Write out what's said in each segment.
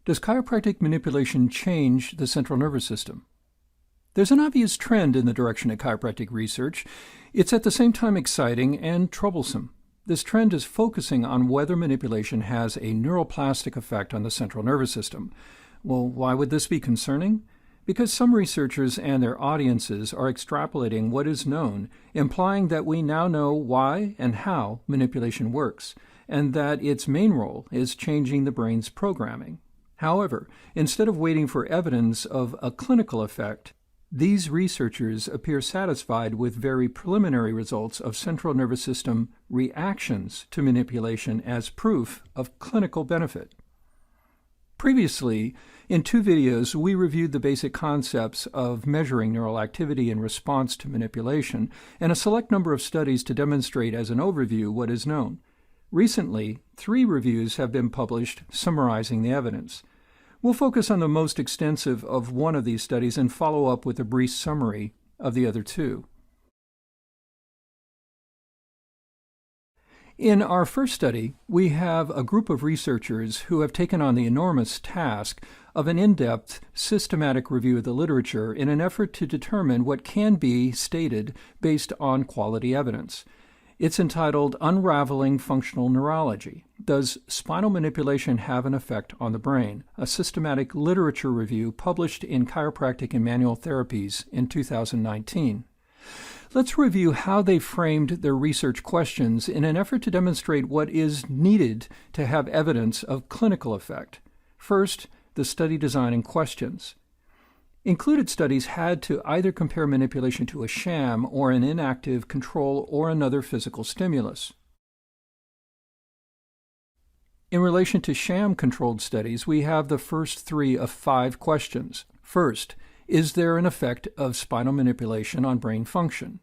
Does chiropractic manipulation change the central nervous system? There's an obvious trend in the direction of chiropractic research. It's at the same time exciting and troublesome. This trend is focusing on whether manipulation has a neuroplastic effect on the central nervous system. Well, why would this be concerning? Because some researchers and their audiences are extrapolating what is known, implying that we now know why and how manipulation works, and that its main role is changing the brain's programming. However, instead of waiting for evidence of a clinical effect, these researchers appear satisfied with very preliminary results of central nervous system reactions to manipulation as proof of clinical benefit. Previously, in 2 videos, we reviewed the basic concepts of measuring neural activity in response to manipulation and a select number of studies to demonstrate as an overview what is known. Recently, 3 reviews have been published summarizing the evidence. We'll focus on the most extensive of one of these studies and follow up with a brief summary of the other 2. In our first study, we have a group of researchers who have taken on the enormous task of an in-depth, systematic review of the literature in an effort to determine what can be stated based on quality evidence. It's entitled Unraveling Functional Neurology. Does Spinal Manipulation Have an Effect on the Brain? A systematic literature review published in Chiropractic and Manual Therapies in 2019. Let's review how they framed their research questions in an effort to demonstrate what is needed to have evidence of clinical effect. First, the study design and questions. Included studies had to either compare manipulation to a sham or an inactive control or another physical stimulus. In relation to sham-controlled studies, we have the first 3 of 5 questions. First, is there an effect of spinal manipulation on brain function?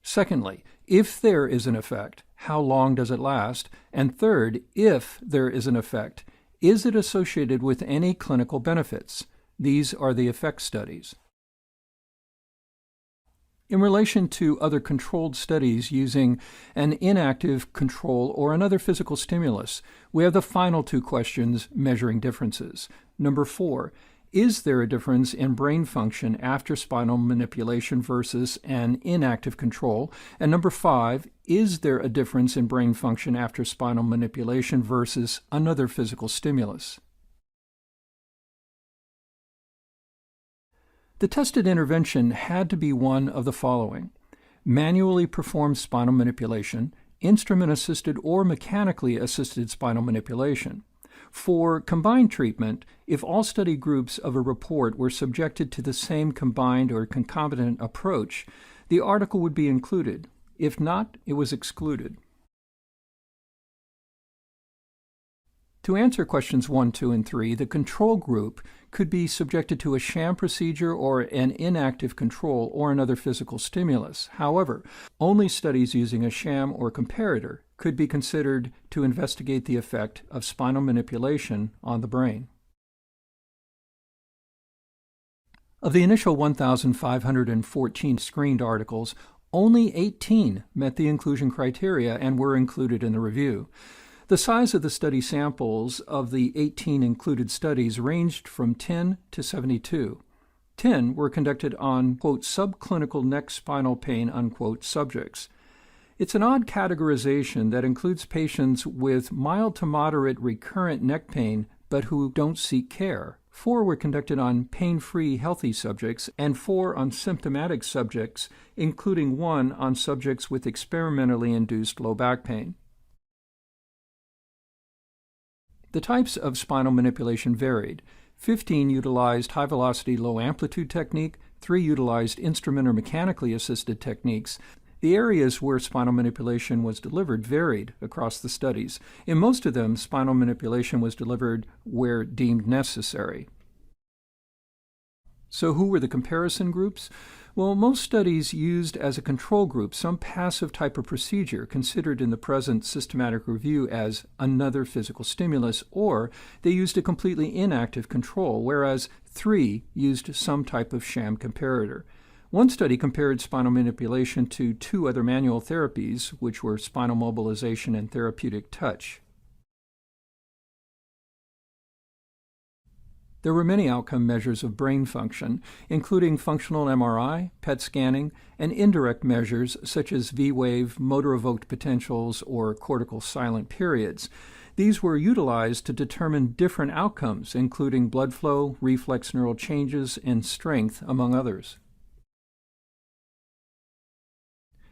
Secondly, if there is an effect, how long does it last? And third, if there is an effect, is it associated with any clinical benefits? These are the effect studies. In relation to other controlled studies using an inactive control or another physical stimulus, we have the final 2 questions measuring differences. Number 4, is there a difference in brain function after spinal manipulation versus an inactive control? And number 5, is there a difference in brain function after spinal manipulation versus another physical stimulus? The tested intervention had to be one of the following: manually performed spinal manipulation, instrument-assisted or mechanically assisted spinal manipulation. For combined treatment, if all study groups of a report were subjected to the same combined or concomitant approach, the article would be included. If not, it was excluded. To answer questions 1, 2, and 3, the control group could be subjected to a sham procedure or an inactive control or another physical stimulus. However, only studies using a sham or comparator could be considered to investigate the effect of spinal manipulation on the brain. Of the initial 1,514 screened articles, only 18 met the inclusion criteria and were included in the review. The size of the study samples of the 18 included studies ranged from 10 to 72. 10 were conducted on, quote, subclinical neck spinal pain, unquote, subjects. It's an odd categorization that includes patients with mild to moderate recurrent neck pain but who don't seek care. 4 were conducted on pain-free, healthy subjects, and 4 on symptomatic subjects, including 1 on subjects with experimentally induced low back pain. The types of spinal manipulation varied. 15 utilized high-velocity, low-amplitude technique, 3 utilized instrument or mechanically assisted techniques. The areas where spinal manipulation was delivered varied across the studies. In most of them, spinal manipulation was delivered where deemed necessary. So who were the comparison groups? Well, most studies used as a control group some passive type of procedure considered in the present systematic review as another physical stimulus, or they used a completely inactive control, whereas 3 used some type of sham comparator. One study compared spinal manipulation to 2 other manual therapies, which were spinal mobilization and therapeutic touch. There were many outcome measures of brain function, including functional MRI, PET scanning, and indirect measures such as V-wave, motor-evoked potentials, or cortical silent periods. These were utilized to determine different outcomes, including blood flow, reflex neural changes, and strength, among others.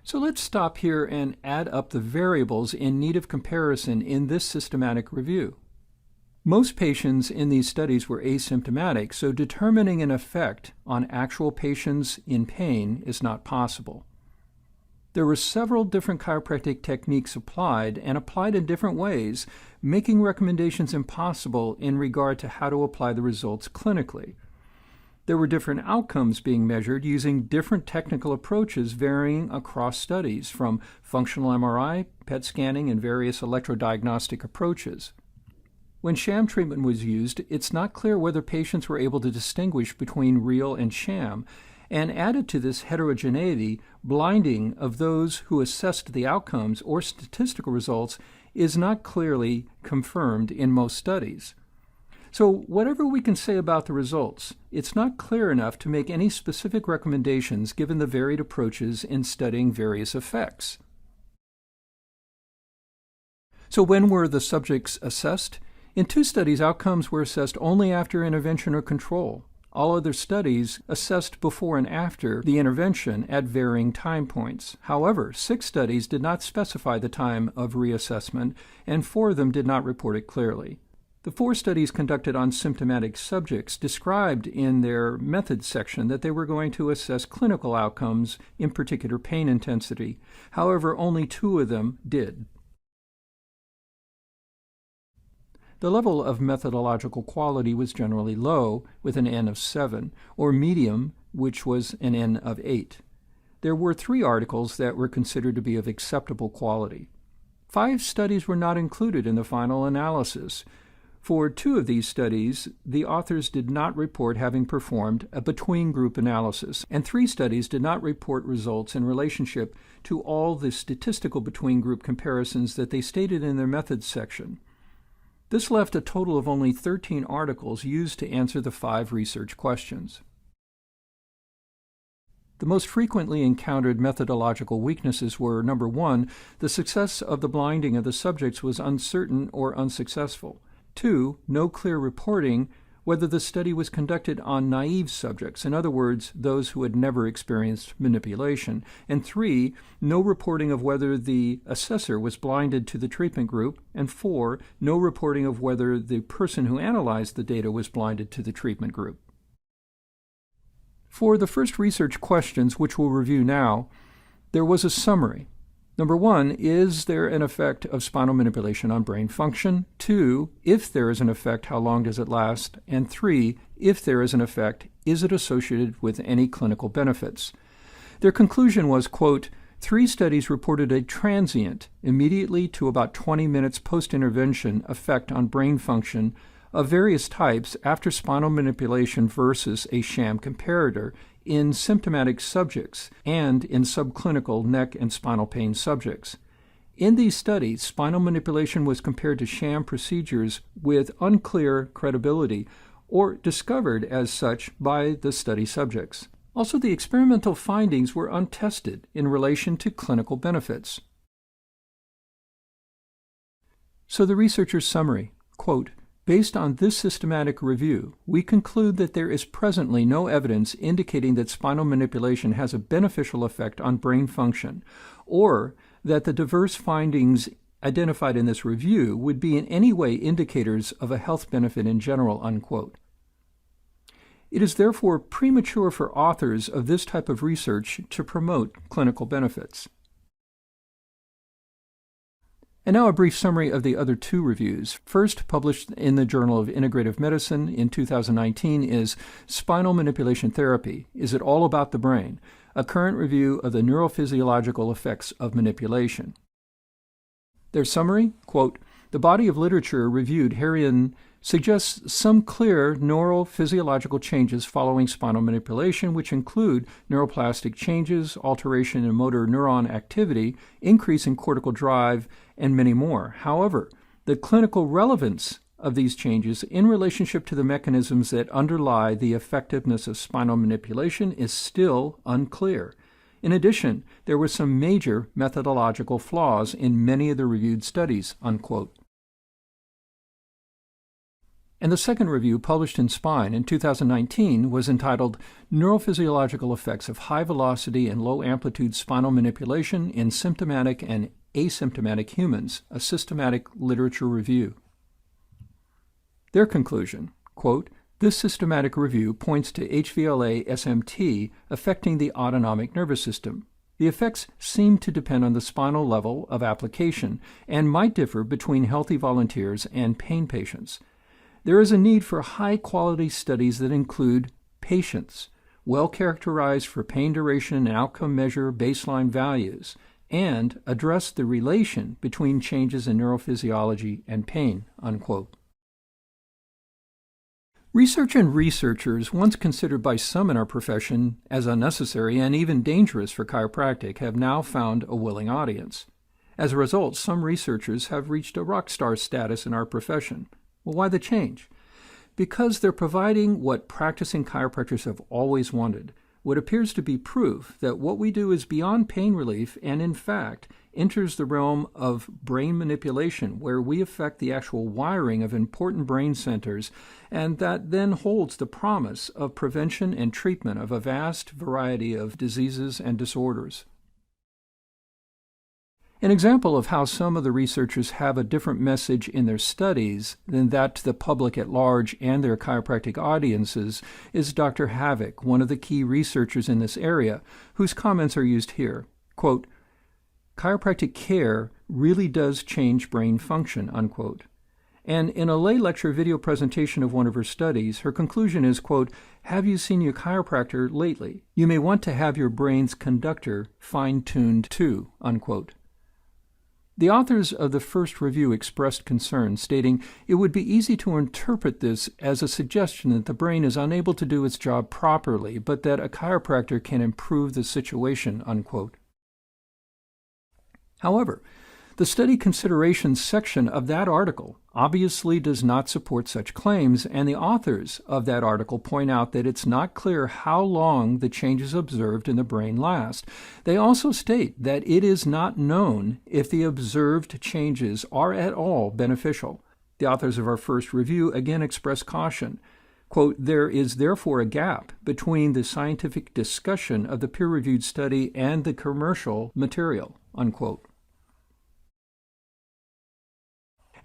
So let's stop here and add up the variables in need of comparison in this systematic review. Most patients in these studies were asymptomatic, so determining an effect on actual patients in pain is not possible. There were several different chiropractic techniques applied and applied in different ways, making recommendations impossible in regard to how to apply the results clinically. There were different outcomes being measured using different technical approaches varying across studies, from functional MRI, PET scanning, and various electrodiagnostic approaches. When sham treatment was used, it's not clear whether patients were able to distinguish between real and sham, and added to this heterogeneity, blinding of those who assessed the outcomes or statistical results is not clearly confirmed in most studies. So whatever we can say about the results, it's not clear enough to make any specific recommendations given the varied approaches in studying various effects. So when were the subjects assessed? In 2 studies, outcomes were assessed only after intervention or control. All other studies assessed before and after the intervention at varying time points. However, 6 studies did not specify the time of reassessment, and 4 of them did not report it clearly. The 4 studies conducted on symptomatic subjects described in their methods section that they were going to assess clinical outcomes, in particular pain intensity. However, only 2 of them did. The level of methodological quality was generally low, with an N of 7, or medium, which was an N of 8. There were 3 articles that were considered to be of acceptable quality. 5 studies were not included in the final analysis. For 2 of these studies, the authors did not report having performed a between-group analysis, and 3 studies did not report results in relationship to all the statistical between-group comparisons that they stated in their methods section. This left a total of only 13 articles used to answer the 5 research questions. The most frequently encountered methodological weaknesses were, number 1, the success of the blinding of the subjects was uncertain or unsuccessful. 2, no clear reporting whether the study was conducted on naive subjects, in other words, those who had never experienced manipulation. And 3, no reporting of whether the assessor was blinded to the treatment group. And 4, no reporting of whether the person who analyzed the data was blinded to the treatment group. For the first research questions, which we'll review now, there was a summary. Number 1, is there an effect of spinal manipulation on brain function? 2, if there is an effect, how long does it last? And 3, if there is an effect, is it associated with any clinical benefits? Their conclusion was, quote, 3 studies reported a transient, immediately to about 20 minutes post-intervention effect on brain function of various types after spinal manipulation versus a sham comparator in symptomatic subjects and in subclinical neck and spinal pain subjects. In these studies, spinal manipulation was compared to sham procedures with unclear credibility or discovered as such by the study subjects. Also, the experimental findings were untested in relation to clinical benefits. So the researcher's summary, quote, based on this systematic review, we conclude that there is presently no evidence indicating that spinal manipulation has a beneficial effect on brain function, or that the diverse findings identified in this review would be in any way indicators of a health benefit in general, unquote. It is therefore premature for authors of this type of research to promote clinical benefits. And now a brief summary of the other 2 reviews. First, published in the Journal of Integrative Medicine in 2019, is Spinal Manipulation Therapy. Is it all about the brain? A current review of the neurophysiological effects of manipulation. Their summary, quote, the body of literature reviewed herein suggests some clear neurophysiological changes following spinal manipulation, which include neuroplastic changes, alteration in motor neuron activity, increase in cortical drive, and many more. However, the clinical relevance of these changes in relationship to the mechanisms that underlie the effectiveness of spinal manipulation is still unclear. In addition, there were some major methodological flaws in many of the reviewed studies, unquote. And the second review, published in Spine in 2019, was entitled Neurophysiological Effects of High-Velocity and Low-Amplitude Spinal Manipulation in Symptomatic and Asymptomatic Humans, a Systematic Literature Review. Their conclusion, quote, this systematic review points to HVLA-SMT affecting the autonomic nervous system. The effects seem to depend on the spinal level of application and might differ between healthy volunteers and pain patients. There is a need for high-quality studies that include patients, well characterized for pain duration and outcome measure baseline values, and address the relation between changes in neurophysiology and pain, unquote. Research and researchers, once considered by some in our profession as unnecessary and even dangerous for chiropractic, have now found a willing audience. As a result, some researchers have reached a rock star status in our profession. Well, why the change? Because they're providing what practicing chiropractors have always wanted, what appears to be proof that what we do is beyond pain relief and, in fact, enters the realm of brain manipulation, where we affect the actual wiring of important brain centers, and that then holds the promise of prevention and treatment of a vast variety of diseases and disorders. An example of how some of the researchers have a different message in their studies than that to the public at large and their chiropractic audiences is Dr. Havoc, one of the key researchers in this area, whose comments are used here. Quote, chiropractic care really does change brain function, unquote. And in a lay lecture video presentation of one of her studies, her conclusion is, quote, have you seen your chiropractor lately? You may want to have your brain's conductor fine-tuned too, unquote. The authors of the first review expressed concern, stating it would be easy to interpret this as a suggestion that the brain is unable to do its job properly, but that a chiropractor can improve the situation, unquote. However, the study considerations section of that article obviously does not support such claims, and the authors of that article point out that it's not clear how long the changes observed in the brain last. They also state that it is not known if the observed changes are at all beneficial. The authors of our first review again express caution. Quote, there is therefore a gap between the scientific discussion of the peer-reviewed study and the commercial material, unquote.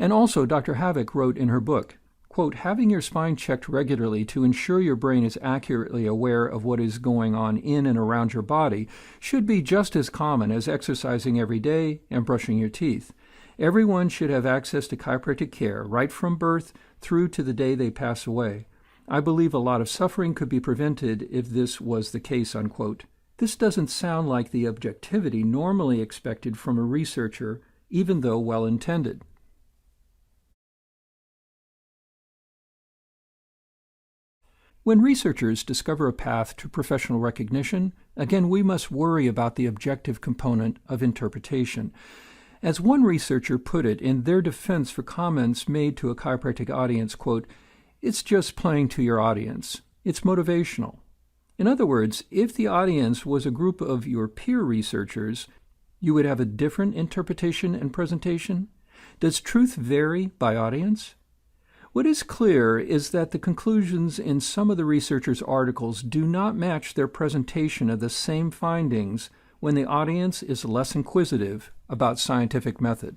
And also, Dr. Havoc wrote in her book, quote, having your spine checked regularly to ensure your brain is accurately aware of what is going on in and around your body should be just as common as exercising every day and brushing your teeth. Everyone should have access to chiropractic care right from birth through to the day they pass away. I believe a lot of suffering could be prevented if this was the case, unquote. This doesn't sound like the objectivity normally expected from a researcher, even though well-intended. When researchers discover a path to professional recognition, again, we must worry about the objective component of interpretation. As one researcher put it in their defense for comments made to a chiropractic audience, quote, it's just playing to your audience. It's motivational. In other words, if the audience was a group of your peer researchers, you would have a different interpretation and presentation? Does truth vary by audience? What is clear is that the conclusions in some of the researchers' articles do not match their presentation of the same findings when the audience is less inquisitive about scientific method.